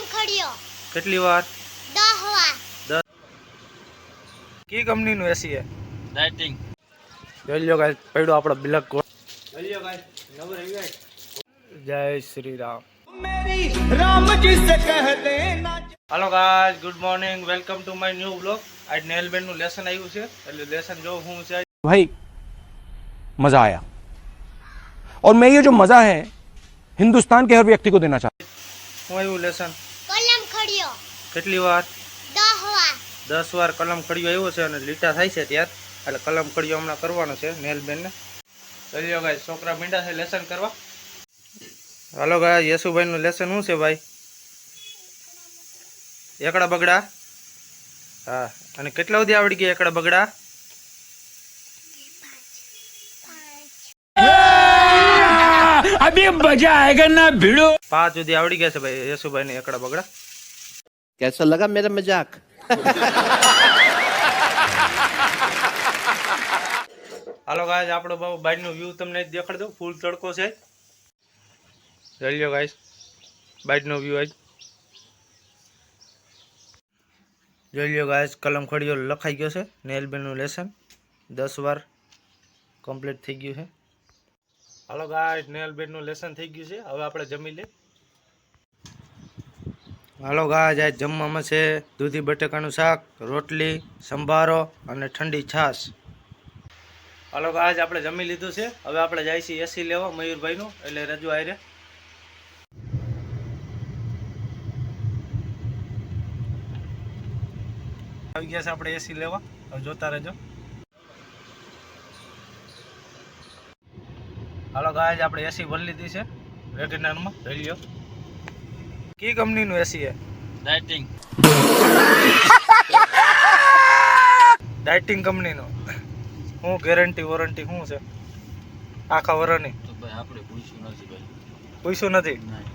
કલમ ખડ્યો કેટલી વાર 10 વાર 10 કી કંપનીનું એસી છે લાઇટિંગ જોઈ લો ગાઈસ પડ્યો આપણો બ્લેક ગોળ જોઈ લો ગાઈસ નવો રહી ગાઈસ જય શ્રી રામ मेरी राम जी से कह देना। Hello guys good morning welcome to my new blog आज નેલબેન નું લેસન આવ્યું છે એટલે લેસન જો હું છે भाई मजा आया और मैं ये जो मजा है हिंदुस्तान के हर व्यक्ति को देना चाहता હું આવ્યું લેસન કલમ ખડ્યો કેટલી વાર 10 વાર 10 વાર કલમ ખડ્યો આવ્યો છે અને લીટા થાય છે ત્યાર એટલે કલમ ખડ્યો હમણાં કરવાનો છે નેલબેન ને ચલ્યો ગાઈસ છોકરા મીંડા છે લેસન કરવા હાલો ગાઈસ યશુભાઈ નું લેસન શું છે ભાઈ એકડા બગડા હા અને કેટલા સુધી આવડી ગયા એકડા બગડા अभी मजा आएगा ना भिड़ो। 5 સુધી આવડી ગયા છે ભાઈ યશુભાઈ ને એકડા બગડા कैसा लगा मेरा मजाक? હાલો ગાઈસ આપણો બાઈક નો વ્યૂ તમને દેખાડી દઉં ફૂલ તડકો છે જોઈ લો ગાઈસ બાઈક નો વ્યૂ આજ જોઈ લો ગાઈસ કલમ ખડીયો લખાઈ ગયો છે નેલબેન નું લેસન 10 વાર કમ્પ્લીટ થઈ ગયું છે હાલો ગાઈસ નેલબેન નું લેસન થઈ ગયું છે હવે આપણે જમી લે હાલો ગાઈસ આજ જમવામાં છે દૂધી બટેકાનું શાક રોટલી સંભારો અને ઠંડી છાશ હાલો ગાઈસ આપણે જમી લીધું છે હવે આપણે જાય છીએ એસી લેવા મયુરભાઈ નું એટલે રજુ આયરે આવી ગયા છે આપણે એસી લેવા હવે જોતા રહેજો હાલો ગાઈસ આપણે એસી ભરી લીધી છે વેગનારમાં લઈ લ્યો કી કંપનીનું એસી છે લાઇટિંગ ડાઇટિંગ કંપનીનું હું ગેરંટી વોરંટી શું છે આખા વરની તો ભાઈ આપણે પૂછ્યું નથી ભાઈ પૂછ્યું નથી નહીં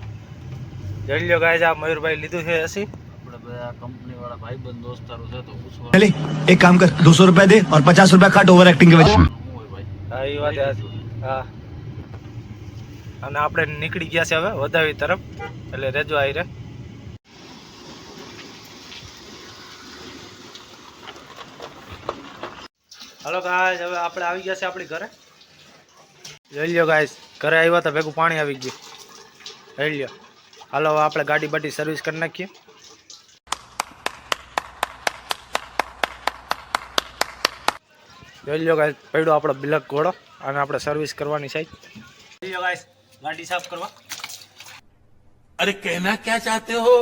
જઈ લ્યો ગાઈસ આ મયુરભાઈ લીધું છે એસી આપણે ભાઈ આ કંપની વાળા ભાઈબંધ દોસ્તારો છે તો પૂછવાનું चले एक काम कर 200 रुपए दे और 50 रुपए काट ओवर एक्टिंग के वजह શું હોય भाई હા એ વાત સાચી. હા અને આપણે નીકળી ગયા છે હવે વધાવી તરફ એટલે રેજો આઈ રે હાલો ગાઈસ હવે આપણે આવી ગયા છે આપણી ઘરે જોઈ લ્યો ગાઈસ ઘરે આવ્યા તો ભેગું પાણી આવી ગયું જોઈ લ્યો હાલો હવે આપણે ગાડી બાડી સર્વિસ કરી નાખીએ જોઈ લ્યો ગાઈસ પડ્યો આપણો બ્લેક ઘોડો અને આપણે સર્વિસ કરવાની છે જોઈ લ્યો ગાઈસ ગાડી સાફ કરવા अरे कहना क्या चाहते हो?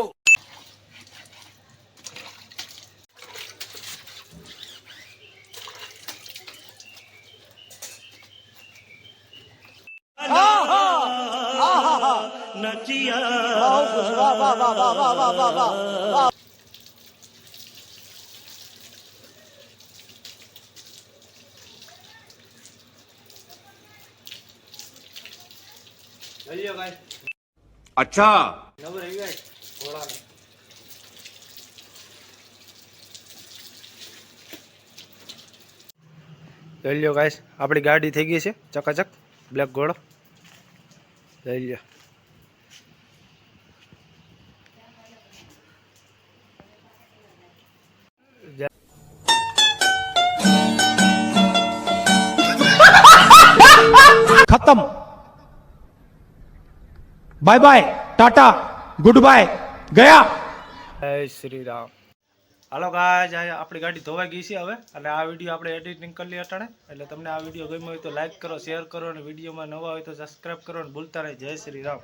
જોઈ લ્યો ગાઈસ अच्छा નવો રહી ગાઈસ ઘોડાને જોઈ લ્યો ગાઈસ આપણી ગાડી થઈ ગઈ છે ચકાચક બ્લેક ઘોડો જોઈ લ્યો खत्म बाय बाय टाटा गुड बाय गया જય શ્રી રામ હાલો ગાઈસ આપણી ગાડી ધોવાઈ ગઈ છે હવે અને આ વિડીયો આપણે એડિટિંગ કરી લઈએ અટાણે એટલે તમને આ વિડીયો ગમ્યો હોય તો લાઈક કરો શેર કરો અને વિડીયોમાં નવા હોય તો સબસ્ક્રાઇબ કરો અને ભૂલતા નહીં જય શ્રી રામ